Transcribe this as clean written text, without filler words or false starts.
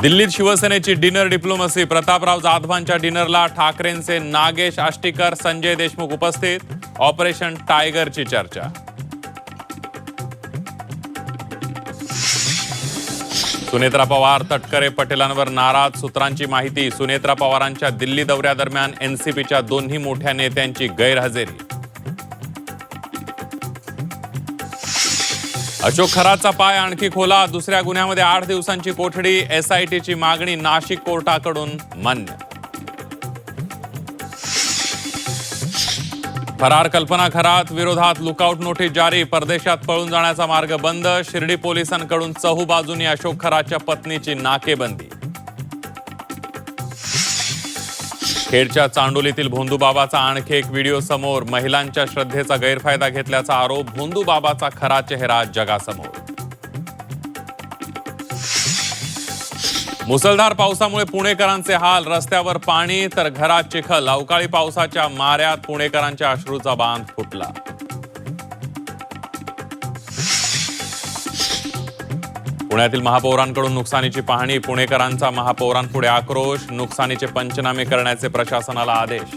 दिल्लीत शिवसेनेची dinner diplomacy. Prataprao जाधवांच्या डिनरला ठाकरेंचे Nagesh Ashtikar, Sanjay Deshmukh उपस्थित. ऑपरेशन टायगरची चर्चा. सुनेत्रा पवार तटकरे पटेलांवर नाराज. सूत्रांची माहिती. सुनेत्रा पवारांच्या दिल्ली दौऱ्यादरम्यान एनसीपीच्या दोन्ही मोठ्या नेत्यांची गैरहजेरी. अशोक खरातचा पाय आणखी खोला. दुसऱ्या गुन्ह्यामध्ये 8 दिवसांची कोठडी. एसआयटीची मागणी नाशिक कोर्टाकडून मान्य. फरार कल्पना खरात विरोधात लुकआउट नोटीस जारी. परदेशात पळून जाण्याचा मार्ग बंद. शिर्डी पोलिसांकडून चहूबाजूंनी अशोक खरातच्या पत्नीची नाकेबंदी. खेडच्या चांडोलीतील भोंदूबाबाचा आणखी एक व्हिडिओ समोर. महिलांच्या श्रद्धेचा गैरफायदा घेतल्याचा आरोप. भोंदूबाबाचा खरा चेहरा जगासमोर. मुसळधार पावसामुळे पुणेकरांचे हाल. रस्त्यावर पाणी तर घरात चिखल. अवकाळी पावसाच्या माऱ्यात पुणेकरांच्या अश्रूचा बांध फुटला. पुण्यातील महापौरांकडून नुकसानीची पाहणी. पुणेकरांचा महापौरांपुढे आक्रोश. नुकसानीचे पंचनामे करण्याचे प्रशासनाला आदेश.